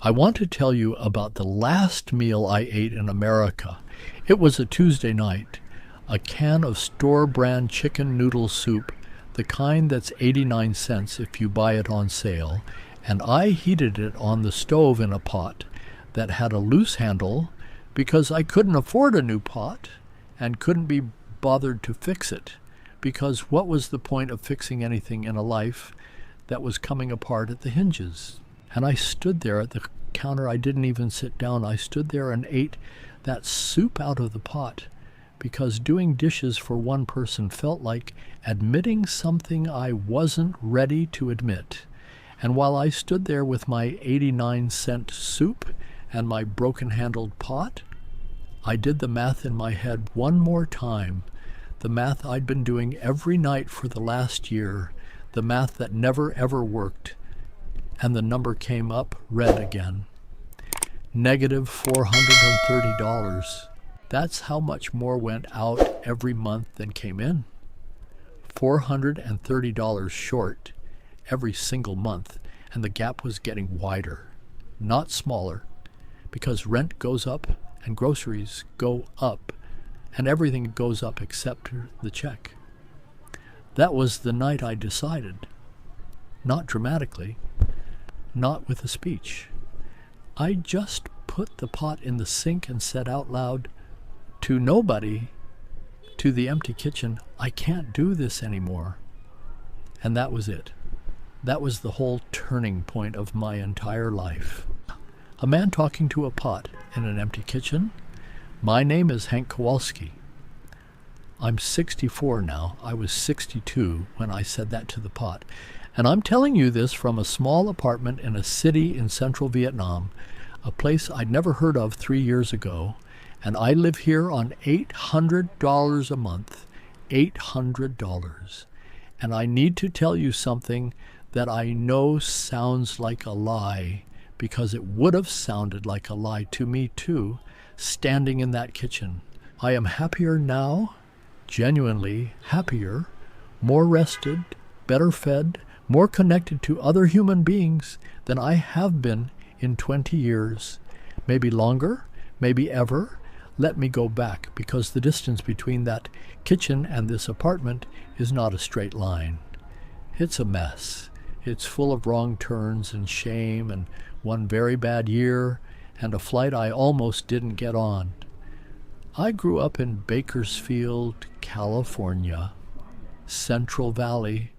I want to tell you about the last meal I ate in America. It was a Tuesday night. A can of store-brand chicken noodle soup, the kind that's 89 cents if you buy it on sale, and I heated it on the stove in a pot that had a loose handle because I couldn't afford a new pot and couldn't be bothered to fix it, because what was the point of fixing anything in a life that was coming apart at the hinges? And I stood there at the counter. I didn't even sit down. I stood there and ate that soup out of the pot because doing dishes for one person felt like admitting something I wasn't ready to admit. And while I stood there with my 89-cent soup and my broken-handled pot, I did the math in my head one more time, the math I'd been doing every night for the last year, the math that never ever worked. And the number came up red again. Negative $430. That's how much more went out every month than came in. $430 short every single month, and the gap was getting wider, not smaller, because rent goes up and groceries go up, and everything goes up except the check. That was the night I decided, not dramatically, not with a speech. I just put the pot in the sink and said out loud to nobody, to the empty kitchen, I can't do this anymore. And that was it. That was the whole turning point of my entire life. A man talking to a pot in an empty kitchen. My name is Hank Kowalski. I'm 64 now. I was 62 when I said that to the pot. And I'm telling you this from a small apartment in a city in central Vietnam, a place I'd never heard of 3 years ago, and I live here on $800 a month. $800. And I need to tell you something that I know sounds like a lie, because it would have sounded like a lie to me too, standing in that kitchen. I am happier now, genuinely happier, more rested, better fed, more connected to other human beings than I have been in 20 years. Maybe longer, maybe ever. Let me go back, because the distance between that kitchen and this apartment is not a straight line. It's a mess. It's full of wrong turns and shame and one very bad year and a flight I almost didn't get on. I grew up in Bakersfield, California, Central Valley,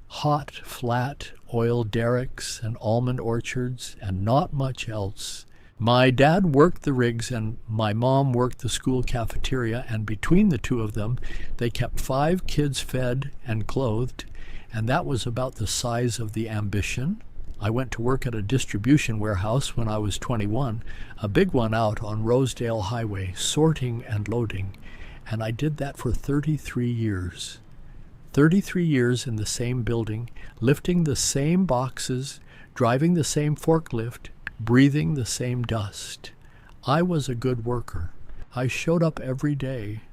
hot, flat oil derricks and almond orchards and not much else. My dad worked the rigs and my mom worked the school cafeteria, and between the two of them, they kept 5 kids fed and clothed, and that was about the size of the ambition. I went to work at a distribution warehouse when I was 21, a big one out on Rosedale Highway, sorting and loading, and I did that for 33 years. 33 years in the same building, lifting the same boxes, driving the same forklift, breathing the same dust. I was a good worker. I showed up every day,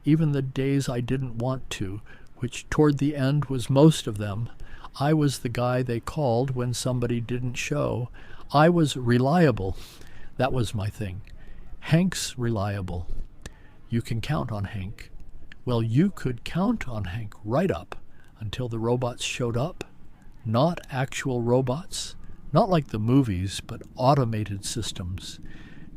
even the days I didn't want to, which toward the end was most of them. I was the guy they called when somebody didn't show. I was reliable. That was my thing. Hank's reliable. You can count on Hank. Well, you could count on Hank right up until the robots showed up. Not actual robots, not like the movies, but automated systems.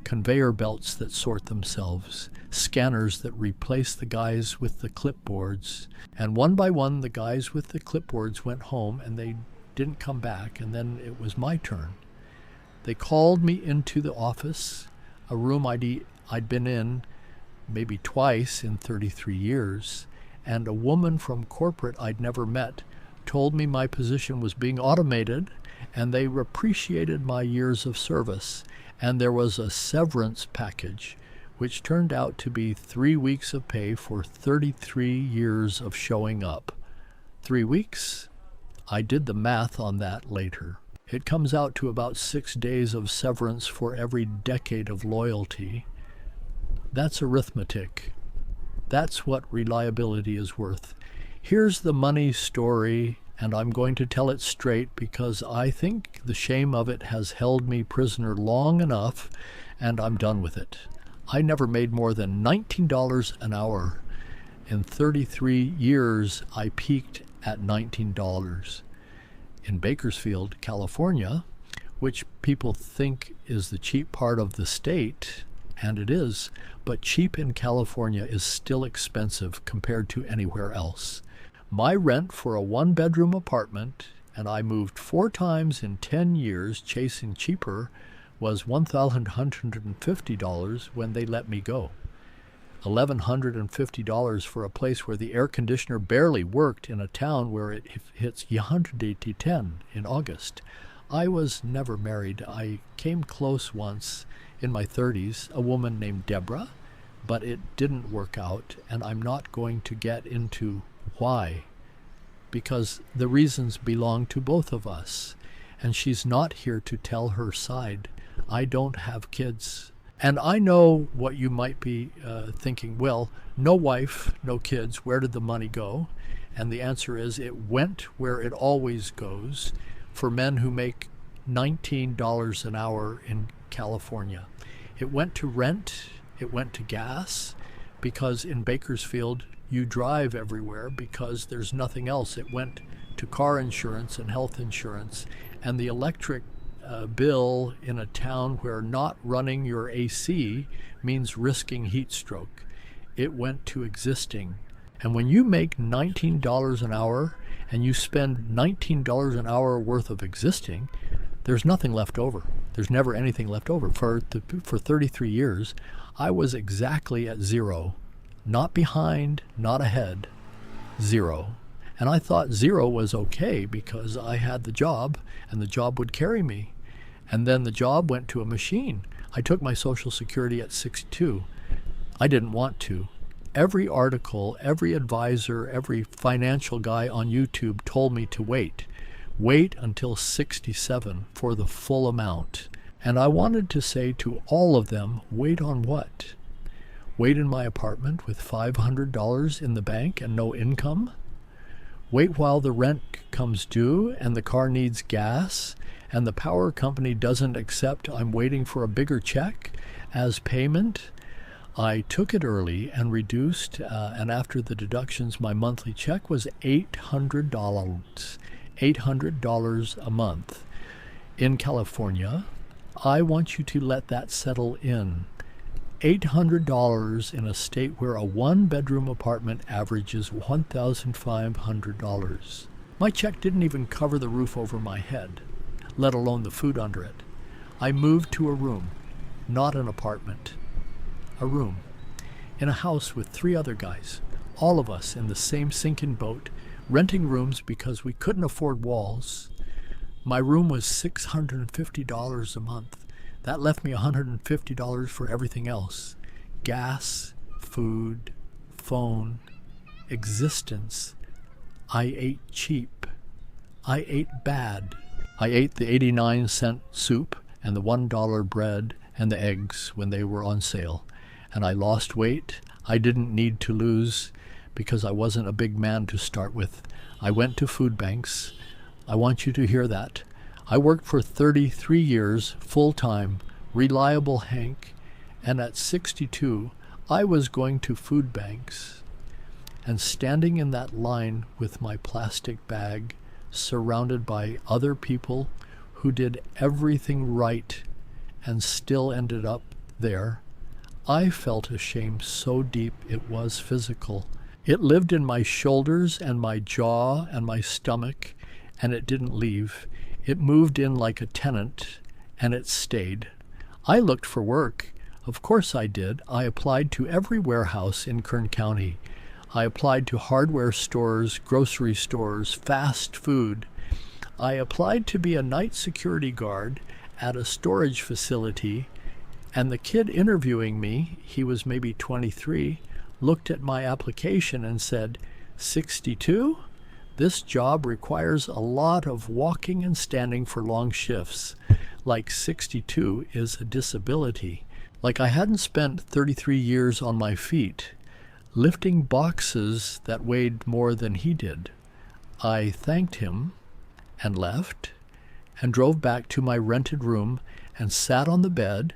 Conveyor belts that sort themselves, scanners that replace the guys with the clipboards. And one by one, the guys with the clipboards went home and they didn't come back, and then it was my turn. They called me into the office, a room I'd been in maybe twice in 33 years, and a woman from corporate I'd never met told me my position was being automated, and they appreciated my years of service, and there was a severance package, which turned out to be 3 weeks of pay for 33 years of showing up. 3 weeks? I did the math on that later. It comes out to about 6 days of severance for every decade of loyalty. That's arithmetic. That's what reliability is worth. Here's the money story and I'm going to tell it straight because I think the shame of it has held me prisoner long enough, and I'm done with it. I never made more than $19 an hour. In 33 years, I peaked at $19. In Bakersfield, California, which people think is the cheap part of the state, and it is, but cheap in California is still expensive compared to anywhere else. My rent for a one-bedroom apartment, and I moved 4 times in 10 years chasing cheaper, was $1,150 when they let me go. $1,150 for a place where the air conditioner barely worked in a town where it hits 110 in August. I was never married. I came close once in my 30s, a woman named Deborah, but it didn't work out, and I'm not going to get into why, because the reasons belong to both of us, and she's not here to tell her side. I don't have kids. And I know what you might be thinking, well, no wife, no kids, where did the money go? And the answer is it went where it always goes for men who make $19 an hour in California. It went to rent, it went to gas, because in Bakersfield you drive everywhere because there's nothing else. It went to car insurance and health insurance, and the electric bill in a town where not running your AC means risking heat stroke. It went to existing. And when you make $19 an hour and you spend $19 an hour worth of existing, there's nothing left over. There's never anything left over. For 33 years, I was exactly at zero. Not behind, not ahead, zero. And I thought zero was okay because I had the job and the job would carry me. And then the job went to a machine. I took my Social Security at 62. I didn't want to. Every article, every advisor, every financial guy on YouTube told me to wait. Wait until 67 for the full amount. And I wanted to say to all of them, wait on what? Wait in my apartment with $500 in the bank and no income? Wait while the rent comes due and the car needs gas and the power company doesn't accept I'm waiting for a bigger check as payment? I took it early and reduced, and after the deductions, my monthly check was $800. $800 a month. In California, I want you to let that settle in. $800 in a state where a one-bedroom apartment averages $1,500. My check didn't even cover the roof over my head, let alone the food under it. I moved to a room, not an apartment. A room, in a house with 3 other guys, all of us in the same sinking boat, renting rooms because we couldn't afford walls. My room was $650 a month. That left me $150 for everything else. Gas, food, phone, existence. I ate cheap. I ate bad. I ate the 89-cent soup and the $1 bread and the eggs when they were on sale. And I lost weight. I didn't need to lose because I wasn't a big man to start with. I went to food banks. I want you to hear that. I worked for 33 years, full-time, reliable Hank, and at 62, I was going to food banks and standing in that line with my plastic bag, surrounded by other people who did everything right and still ended up there. I felt a shame so deep it was physical. It lived in my shoulders and my jaw and my stomach, and it didn't leave. It moved in like a tenant, and it stayed. I looked for work. Of course I did. I applied to every warehouse in Kern County. I applied to hardware stores, grocery stores, fast food. I applied to be a night security guard at a storage facility, and the kid interviewing me, he was maybe 23, looked at my application and said, 62? This job requires a lot of walking and standing for long shifts. Like 62 is a disability. Like I hadn't spent 33 years on my feet, lifting boxes that weighed more than he did. I thanked him and left and drove back to my rented room and sat on the bed,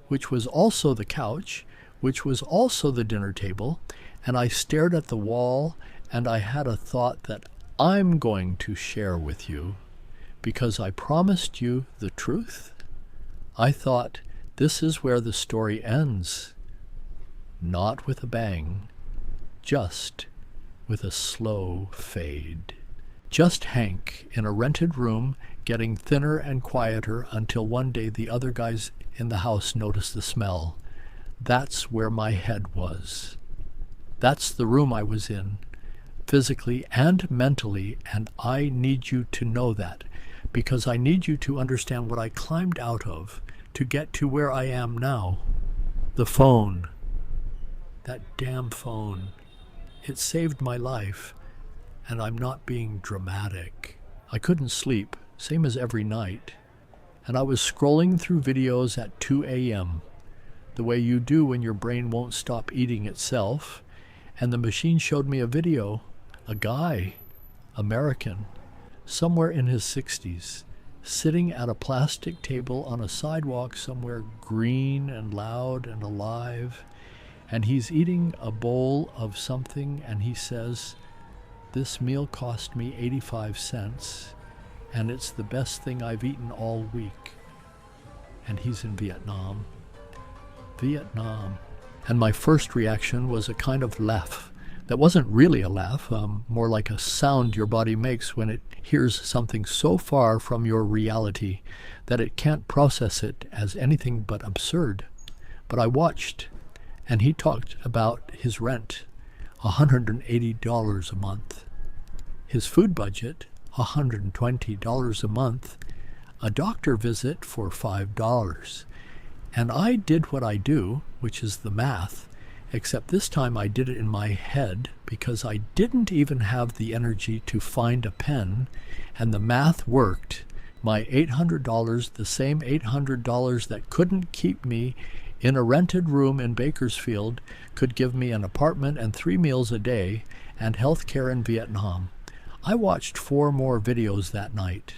which was also the couch, which was also the dinner table, and I stared at the wall, and I had a thought that I'm going to share with you because I promised you the truth. I thought this is where the story ends, not with a bang, just with a slow fade. Just Hank in a rented room, getting thinner and quieter until one day the other guys in the house noticed the smell. That's where my head was. That's the room I was in, physically and mentally, and I need you to know that, because I need you to understand what I climbed out of to get to where I am now. The phone. That damn phone. It saved my life, and I'm not being dramatic. I couldn't sleep, same as every night, and I was scrolling through videos at 2 a.m., the way you do when your brain won't stop eating itself, and the machine showed me a video, a guy, American, somewhere in his 60s, sitting at a plastic table on a sidewalk somewhere green and loud and alive, and he's eating a bowl of something, and he says, "This meal cost me 85 cents, and it's the best thing I've eaten all week." And he's in Vietnam. Vietnam. And my first reaction was a kind of laugh. That wasn't really a laugh, more like a sound your body makes when it hears something so far from your reality that it can't process it as anything but absurd. But I watched, and he talked about his rent, $180 a month. His food budget, $120 a month. A doctor visit for $5. And I did what I do, which is the math, except this time I did it in my head because I didn't even have the energy to find a pen, and the math worked. My $800, the same $800 that couldn't keep me in a rented room in Bakersfield, could give me an apartment and 3 meals a day and health care in Vietnam. I watched 4 more videos that night.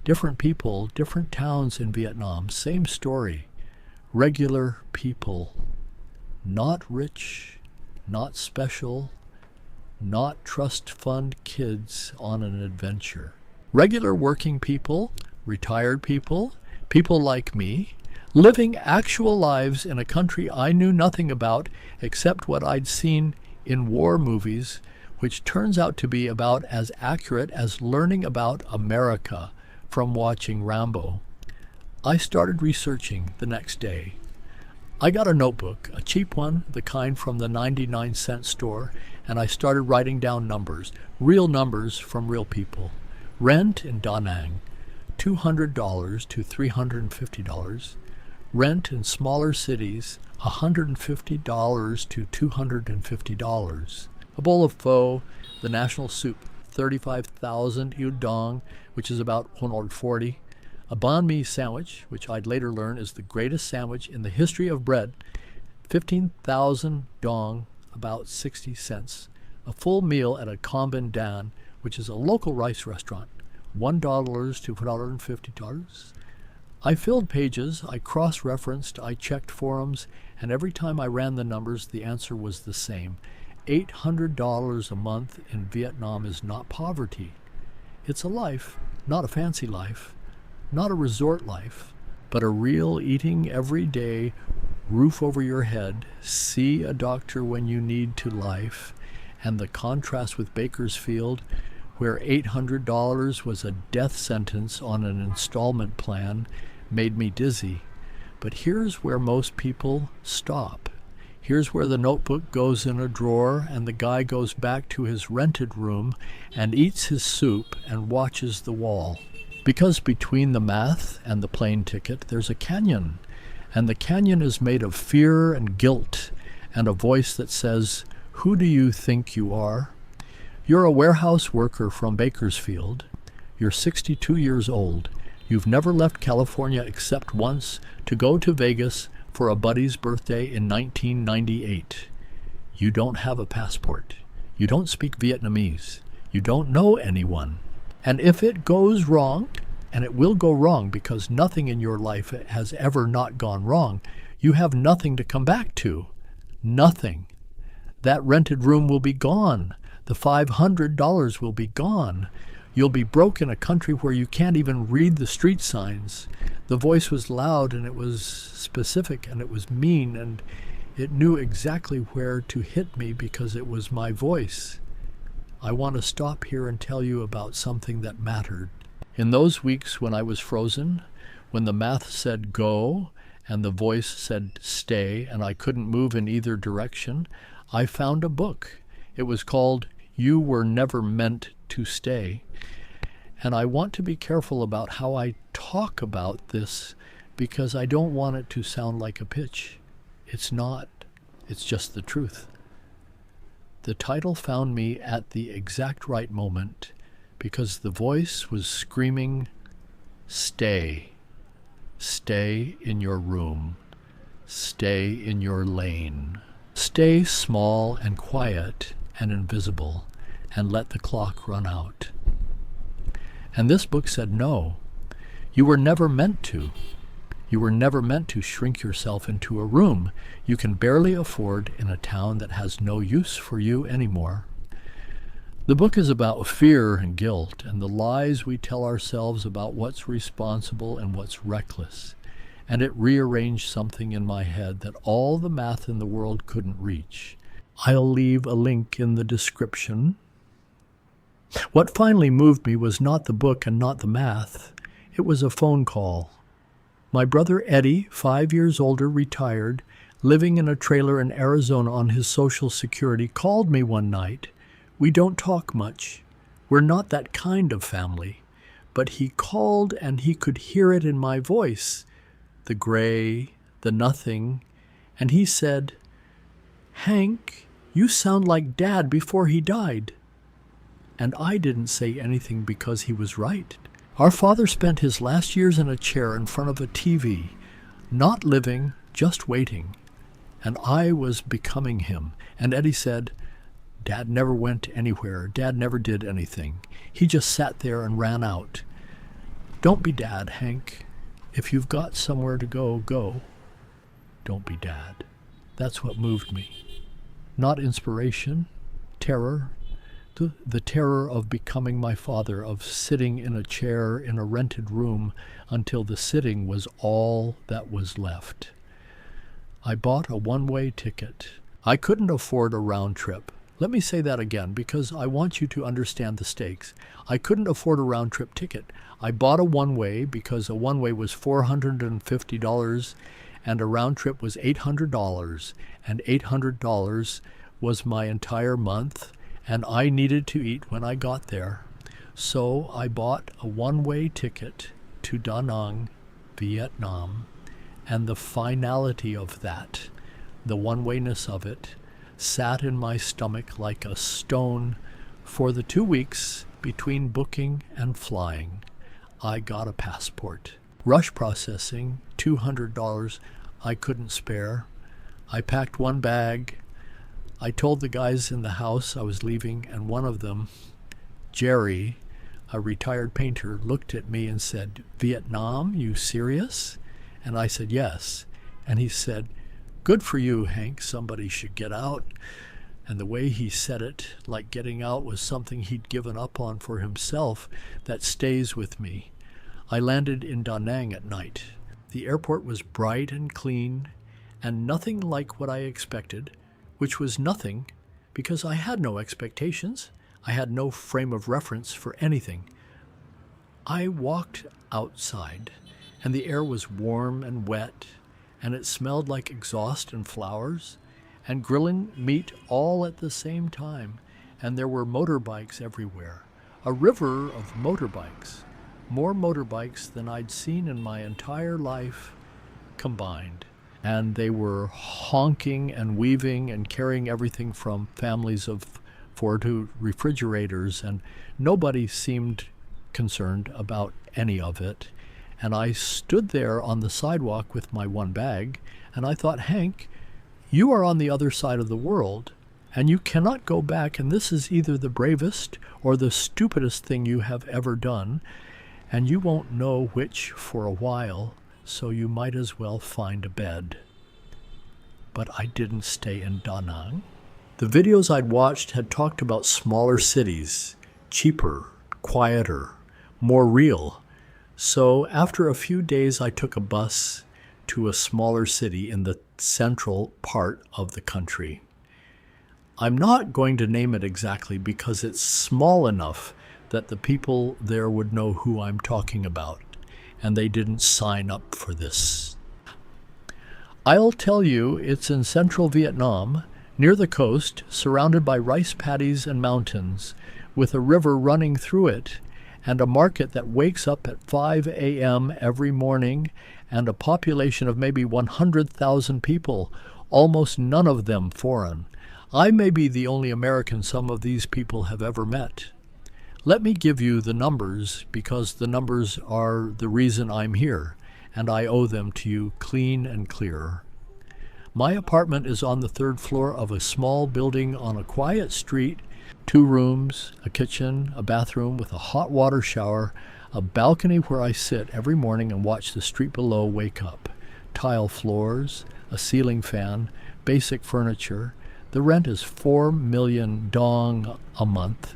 Different people, different towns in Vietnam, same story. Regular people. Not rich, not special, not trust fund kids on an adventure. Regular working people, retired people, people like me, living actual lives in a country I knew nothing about except what I'd seen in war movies, which turns out to be about as accurate as learning about America from watching Rambo. I started researching the next day. I got a notebook, a cheap one, the kind from the 99-cent store, and I started writing down numbers, real numbers from real people. Rent in Da Nang, $200 to $350. Rent in smaller cities, $150 to $250. A bowl of pho, the national soup, 35,000 yu dong, which is about 140. A banh mi sandwich, which I'd later learn is the greatest sandwich in the history of bread, 15,000 dong, about 60 cents. A full meal at a Con Bin Dan, which is a local rice restaurant, $1 to $150. I filled pages, I cross-referenced, I checked forums, and every time I ran the numbers, the answer was the same. $800 a month in Vietnam is not poverty. It's a life, not a fancy life, not a resort life, but a real eating every day, roof over your head, see a doctor when you need to life, and the contrast with Bakersfield, where $800 was a death sentence on an installment plan, made me dizzy. But here's where most people stop. Here's where the notebook goes in a drawer and the guy goes back to his rented room and eats his soup and watches the wall. Because between the math and the plane ticket, there's a canyon. And the canyon is made of fear and guilt and a voice that says, "Who do you think you are? You're a warehouse worker from Bakersfield. You're 62 years old. You've never left California except once to go to Vegas for a buddy's birthday in 1998. You don't have a passport. You don't speak Vietnamese. You don't know anyone. And if it goes wrong, and it will go wrong because nothing in your life has ever not gone wrong, you have nothing to come back to. Nothing. That rented room will be gone. The $500 will be gone. You'll be broke in a country where you can't even read the street signs. The voice was loud and it was specific and it was mean and it knew exactly where to hit me because it was my voice. I want to stop here and tell you about something that mattered. In those weeks when I was frozen, when the math said go and the voice said stay and I couldn't move in either direction, I found a book. It was called You Were Never Meant to Stay. And I want to be careful about how I talk about this because I don't want it to sound like a pitch. It's not. It's just the truth. The title found me at the exact right moment because the voice was screaming, stay. Stay in your room. Stay in your lane. Stay small and quiet and invisible and let the clock run out. And this book said no. You were never meant to. You were never meant to shrink yourself into a room you can barely afford in a town that has no use for you anymore. The book is about fear and guilt and the lies we tell ourselves about what's responsible and what's reckless. And it rearranged something in my head that all the math in the world couldn't reach. I'll leave a link in the description. What finally moved me was not the book and not the math. It was a phone call. My brother Eddie, 5 years older, retired, living in a trailer in Arizona on his Social Security, called me one night. We don't talk much. We're not that kind of family. But he called and he could hear it in my voice, the gray, the nothing, and he said, "Hank, you sound like Dad before he died." And I didn't say anything because he was right. Our father spent his last years in a chair in front of a TV, not living, just waiting. And I was becoming him. And Eddie said, "Dad never went anywhere. Dad never did anything. He just sat there and ran out. Don't be Dad, Hank. If you've got somewhere to go, go. Don't be Dad." That's what moved me. Not inspiration, terror. The terror of becoming my father, of sitting in a chair in a rented room until the sitting was all that was left. I bought a one-way ticket. I couldn't afford a round trip. Let me say that again because I want you to understand the stakes. I couldn't afford a round-trip ticket. I bought a one-way because a one-way was $450 and a round trip was $800, and $800 was my entire month. And I needed to eat when I got there. So I bought a one-way ticket to Da Nang, Vietnam, and the finality of that, the one-wayness of it, sat in my stomach like a stone for the 2 weeks between booking and flying. I got a passport. Rush processing, $200 I couldn't spare. I packed one bag. I told the guys in the house I was leaving, and one of them, Jerry, a retired painter, looked at me and said, "Vietnam, you serious?" And I said, "Yes." And he said, "Good for you, Hank. Somebody should get out." And the way he said it, like getting out was something he'd given up on for himself, that stays with me. I landed in Da Nang at night. The airport was bright and clean, and nothing like what I expected, which was nothing because I had no expectations. I had no frame of reference for anything. I walked outside, and the air was warm and wet, and it smelled like exhaust and flowers, and grilling meat all at the same time, and there were motorbikes everywhere. A river of motorbikes, more motorbikes than I'd seen in my entire life combined. And they were honking and weaving and carrying everything from families of 4 to refrigerators, and nobody seemed concerned about any of it. And I stood there on the sidewalk with my one bag, and I thought, Hank, you are on the other side of the world, and you cannot go back, and this is either the bravest or the stupidest thing you have ever done, and you won't know which for a while, so you might as well find a bed. But I didn't stay in Da Nang. The videos I'd watched had talked about smaller cities, cheaper, quieter, more real. So after a few days, I took a bus to a smaller city in the central part of the country. I'm not going to name it exactly because it's small enough that the people there would know who I'm talking about, and they didn't sign up for this. I'll tell you it's in central Vietnam, near the coast, surrounded by rice paddies and mountains, with a river running through it, and a market that wakes up at 5 a.m. every morning, and a population of maybe 100,000 people, almost none of them foreign. I may be the only American some of these people have ever met. Let me give you the numbers, because the numbers are the reason I'm here, and I owe them to you clean and clear. My apartment is on the 3rd floor of a small building on a quiet street, 2 rooms, a kitchen, a bathroom with a hot water shower, a balcony where I sit every morning and watch the street below wake up, tile floors, a ceiling fan, basic furniture. The rent is 4 million dong a month.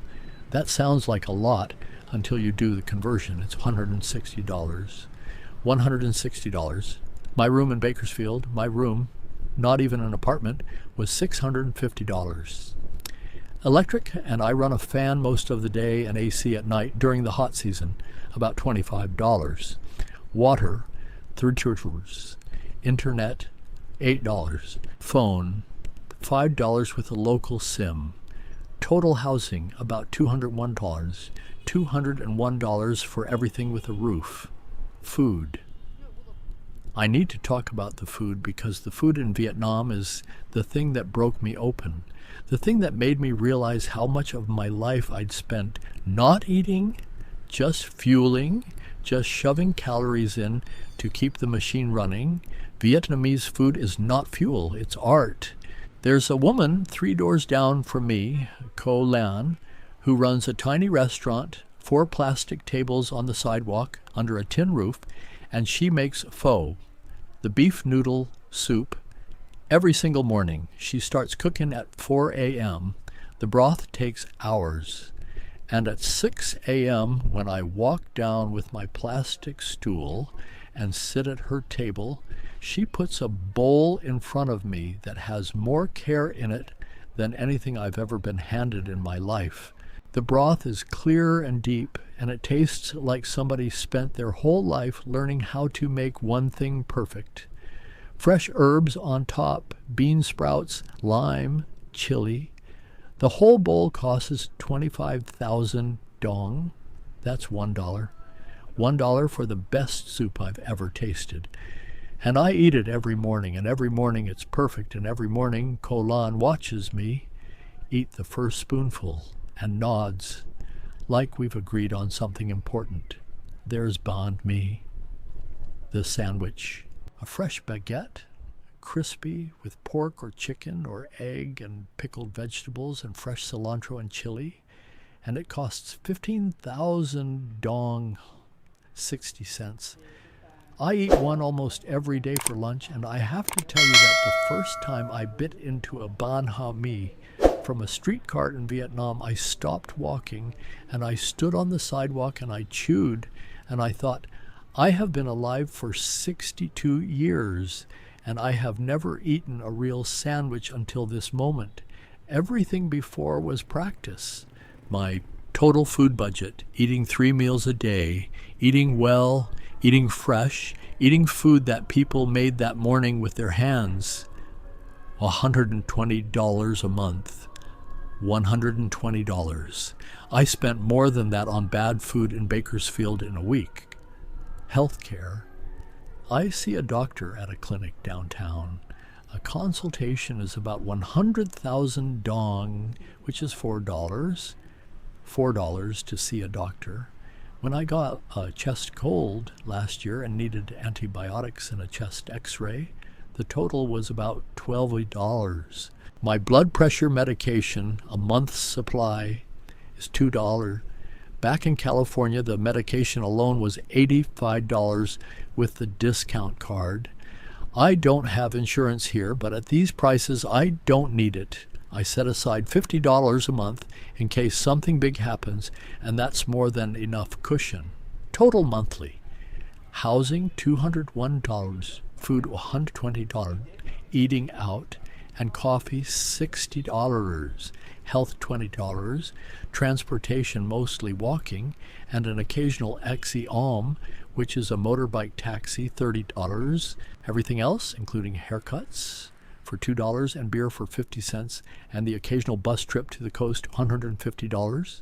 That sounds like a lot until you do the conversion. It's $160. $160. My room in Bakersfield, not even an apartment, was $650. Electric, and I run a fan most of the day and AC at night during the hot season, about $25. Water, $3. Internet, $8. Phone, $5 with a local SIM. Total housing, about $201. $201 for everything with a roof. Food. I need to talk about the food because the food in Vietnam is the thing that broke me open. The thing that made me realize how much of my life I'd spent not eating, just fueling, just shoving calories in to keep the machine running. Vietnamese food is not fuel, it's art. There's a woman 3 doors down from me, Co Lan, who runs a tiny restaurant, 4 plastic tables on the sidewalk under a tin roof, and she makes pho, the beef noodle soup, every single morning. She starts cooking at 4 a.m. The broth takes hours. And at 6 a.m., when I walk down with my plastic stool and sit at her table, she puts a bowl in front of me that has more care in it than anything I've ever been handed in my life. The broth is clear and deep, and it tastes like somebody spent their whole life learning how to make one thing perfect. Fresh herbs on top, bean sprouts, lime, chili. The whole bowl costs 25,000 dong. That's $1. $1 for the best soup I've ever tasted. And I eat it every morning, and every morning it's perfect, and every morning Ko Lan watches me eat the first spoonful and nods like we've agreed on something important. There's banh mi, the sandwich, a fresh baguette, crispy with pork or chicken or egg and pickled vegetables and fresh cilantro and chili, and it costs 15,000 dong, 60 cents. I eat one almost every day for lunch, and I have to tell you that the first time I bit into a banh mi from a street cart in Vietnam, I stopped walking and I stood on the sidewalk and I chewed, and I thought, I have been alive for 62 years and I have never eaten a real sandwich until this moment. Everything before was practice. My total food budget, eating 3 meals a day, eating well, eating fresh, eating food that people made that morning with their hands, $120 a month. $120. I spent more than that on bad food in Bakersfield in a week. Healthcare. I see a doctor at a clinic downtown. A consultation is about 100,000 dong, which is $4. $4 to see a doctor. When I got a chest cold last year and needed antibiotics and a chest x-ray, the total was about $12. My blood pressure medication, a month's supply, is $2. Back in California, the medication alone was $85 with the discount card. I don't have insurance here, but at these prices, I don't need it. I set aside $50 a month in case something big happens, and that's more than enough cushion. Total monthly. Housing, $201. Food, $120. Eating out and coffee, $60. Health, $20. Transportation, mostly walking, and an occasional Exi-Om, which is a motorbike taxi, $30. Everything else, including haircuts, for $2 and beer for 50 cents, and the occasional bus trip to the coast, $150.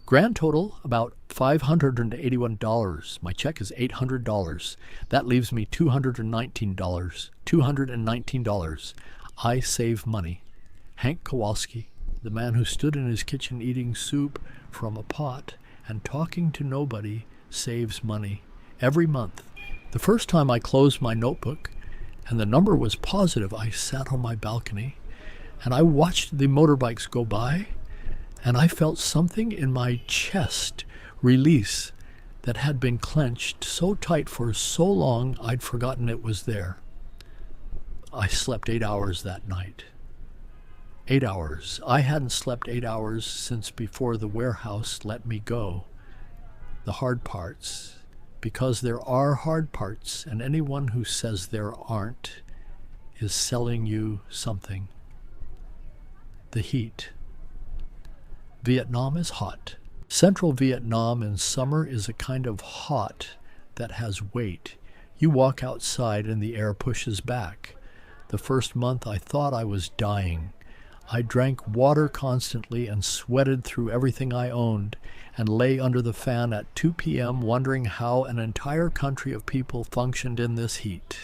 Grand total, about $581. My check is $800. That leaves me $219. $219. I save money. Hank Kowalski, the man who stood in his kitchen eating soup from a pot and talking to nobody, saves money every month. The first time I closed my notebook and the number was positive, I sat on my balcony and I watched the motorbikes go by, and I felt something in my chest release that had been clenched so tight for so long I'd forgotten it was there. I slept 8 hours that night. 8 hours. I hadn't slept 8 hours since before the warehouse let me go. The hard parts. Because there are hard parts, and anyone who says there aren't is selling you something. The heat. Vietnam is hot. Central Vietnam in summer is a kind of hot that has weight. You walk outside and the air pushes back. The first month I thought I was dying. I drank water constantly and sweated through everything I owned and lay under the fan at 2 p.m. wondering how an entire country of people functioned in this heat.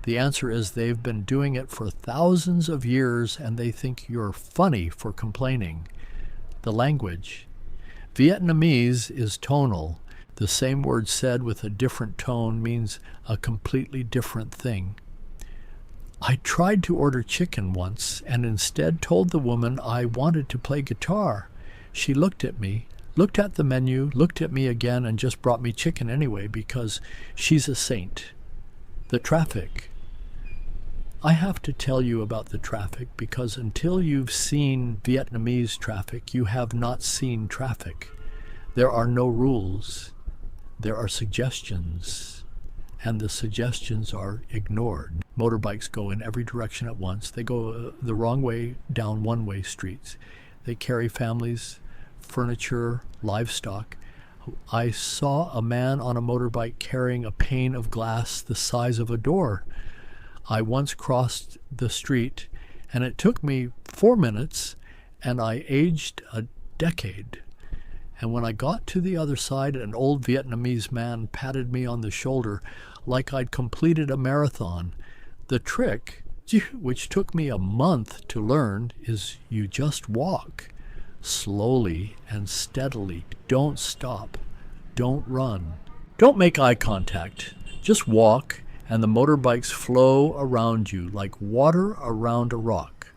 The answer is they've been doing it for thousands of years and they think you're funny for complaining. The language. Vietnamese is tonal. The same word said with a different tone means a completely different thing. I tried to order chicken once and instead told the woman I wanted to play guitar. She looked at me, looked at the menu, looked at me again, and just brought me chicken anyway because she's a saint. The traffic. I have to tell you about the traffic because until you've seen Vietnamese traffic, you have not seen traffic. There are no rules. There are suggestions, and the suggestions are ignored. Motorbikes go in every direction at once. They go the wrong way down one-way streets. They carry families, furniture, livestock. I saw a man on a motorbike carrying a pane of glass the size of a door. I once crossed the street, and it took me 4 minutes, and I aged a decade. And when I got to the other side, an old Vietnamese man patted me on the shoulder like I'd completed a marathon. The trick, which took me a month to learn, is you just walk slowly and steadily. Don't stop. Don't run. Don't make eye contact. Just walk, and the motorbikes flow around you like water around a rock.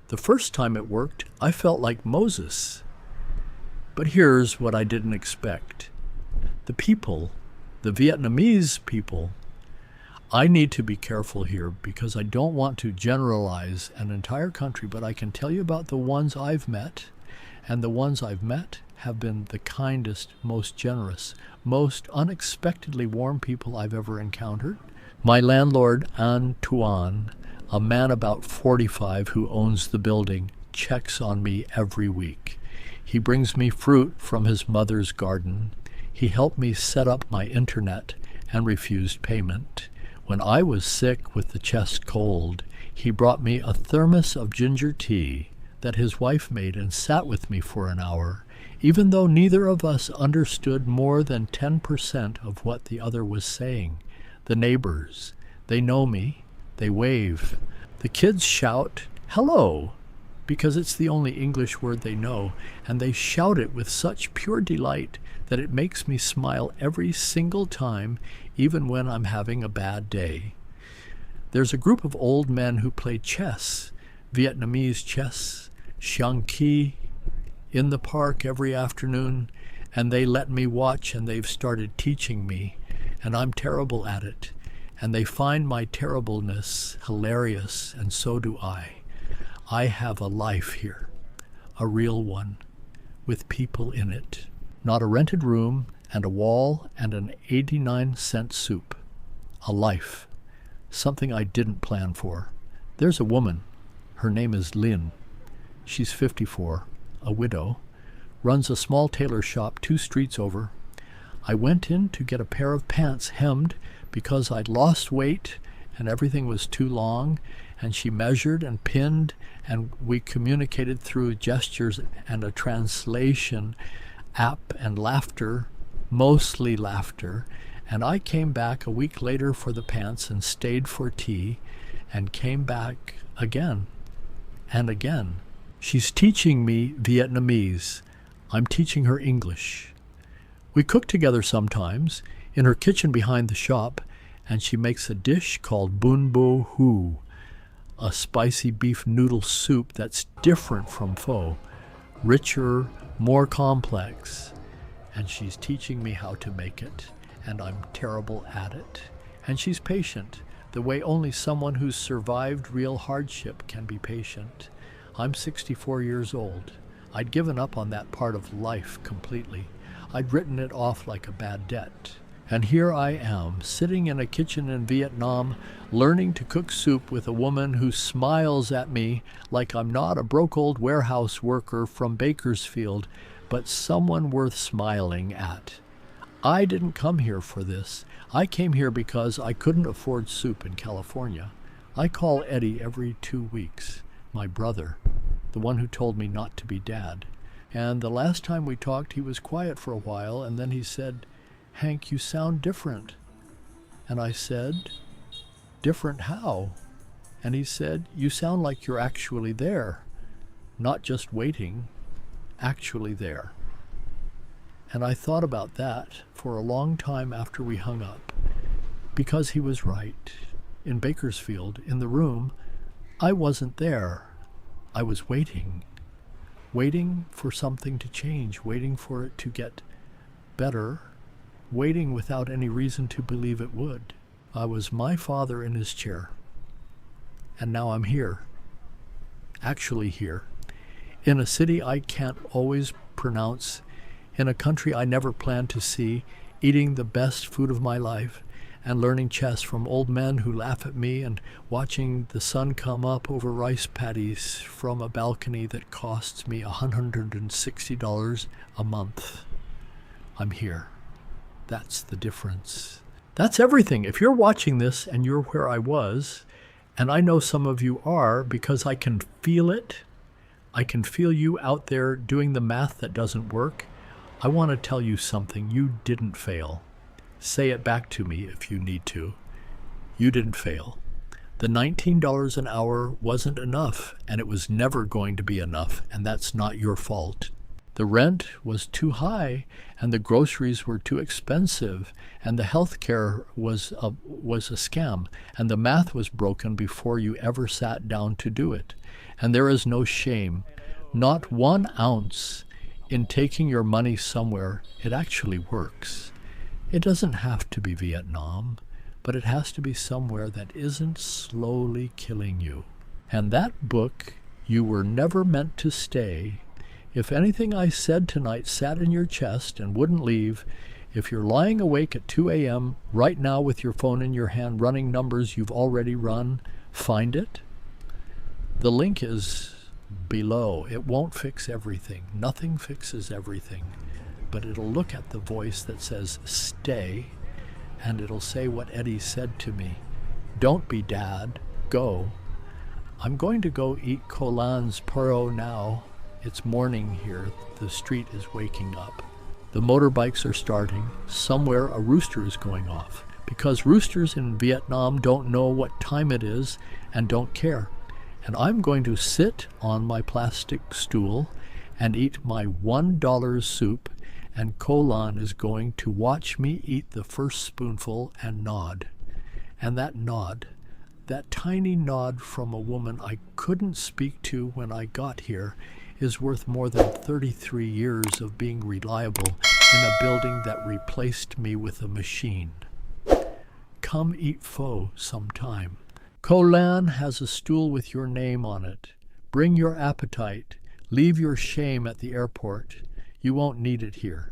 The first time it worked, I felt like Moses. But here's what I didn't expect. The people, the Vietnamese people, I need to be careful here because I don't want to generalize an entire country, but I can tell you about the ones I've met, and the ones I've met have been the kindest, most generous, most unexpectedly warm people I've ever encountered. My landlord, Antoine, a man about 45 who owns the building, checks on me every week. He brings me fruit from his mother's garden. He helped me set up my internet and refused payment. When I was sick with the chest cold, he brought me a thermos of ginger tea that his wife made and sat with me for an hour, even though neither of us understood more than 10% of what the other was saying. The neighbors, they know me, they wave. The kids shout, "Hello," because it's the only English word they know, and they shout it with such pure delight that it makes me smile every single time, even when I'm having a bad day. There's a group of old men who play chess. Vietnamese chess, Xiang Qi, in the park every afternoon, and they let me watch, and they've started teaching me, and I'm terrible at it. And they find my terribleness hilarious, and so do I. I have a life here, a real one, with people in it. Not a rented room and a wall and an 89-cent soup. A life, something I didn't plan for. There's a woman. Her name is Lynn. She's 54, a widow, runs a small tailor shop 2 streets over. I went in to get a pair of pants hemmed because I'd lost weight and everything was too long, and she measured and pinned, and we communicated through gestures and a translation app and laughter, mostly laughter. And I came back a week later for the pants and stayed for tea and came back again and again. She's teaching me Vietnamese. I'm teaching her English. We cook together sometimes in her kitchen behind the shop, and she makes a dish called bun bo hu, a spicy beef noodle soup that's different from pho, richer, more complex. And she's teaching me how to make it, and I'm terrible at it. And she's patient, the way only someone who's survived real hardship can be patient. I'm 64 years old. I'd given up on that part of life completely. I'd written it off like a bad debt. And here I am, sitting in a kitchen in Vietnam, learning to cook soup with a woman who smiles at me like I'm not a broke old warehouse worker from Bakersfield, but someone worth smiling at. I didn't come here for this. I came here because I couldn't afford soup in California. I call Eddie every 2 weeks, my brother, the one who told me not to be dad. And the last time we talked, he was quiet for a while, and then he said, "Hank, you sound different." And I said, "Different how?" And he said, "You sound like you're actually there, not just waiting, actually there." And I thought about that for a long time after we hung up, because he was right. In Bakersfield, in the room, I wasn't there. I was waiting for something to change, waiting for it to get better, waiting without any reason to believe it would. I was my father in his chair, and now I'm here, actually here, in a city I can't always pronounce, in a country I never planned to see, eating the best food of my life, and learning chess from old men who laugh at me, and watching the sun come up over rice paddies from a balcony that costs me $160 a month. I'm here. That's the difference. That's everything. If you're watching this and you're where I was, and I know some of you are because I can feel it, I can feel you out there doing the math that doesn't work, I want to tell you something. You didn't fail. Say it back to me if you need to. You didn't fail. The $19 an hour wasn't enough, and it was never going to be enough, and that's not your fault. The rent was too high, and the groceries were too expensive, and the health care was a scam, and the math was broken before you ever sat down to do it. And there is no shame, not 1 ounce, in taking your money somewhere. It actually works. It doesn't have to be Vietnam, but it has to be somewhere that isn't slowly killing you. And that book, You Were Never Meant to Stay, if anything I said tonight sat in your chest and wouldn't leave, if you're lying awake at 2 a.m. right now with your phone in your hand running numbers you've already run, find it. The link is below. It won't fix everything. Nothing fixes everything. But it'll look at the voice that says stay, and it'll say what Eddie said to me. Don't be dad, go. I'm going to go eat Colan's Puro now. It's morning here. The street is waking up. The motorbikes are starting. Somewhere a rooster is going off, because roosters in Vietnam don't know what time it is and don't care. And I'm going to sit on my plastic stool and eat my $1 soup, and Colan is going to watch me eat the first spoonful and nod. And that nod, That tiny nod from a woman I couldn't speak to when I got here is worth more than 33 years of being reliable in a building that replaced me with a machine. Come eat pho sometime. Kolan has a stool with your name on it. Bring your appetite. Leave your shame at the airport. You won't need it here.